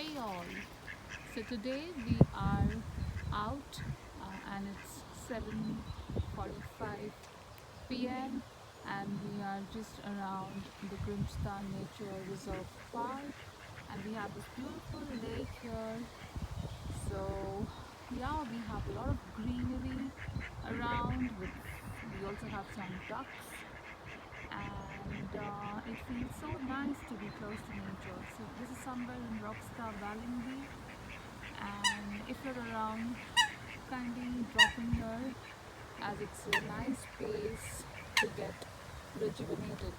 Hey all, so today we are out and it's 7:45 p.m. and we are just around the Grimstan Nature Reserve Park and we have this beautiful lake here. So yeah, we have a lot of greenery around with we also have some ducks and it feels so nice to be close to nature. So this is somewhere in Rockstar Valley, and if you're around, kindly drop in here as it's a nice space to get rejuvenated.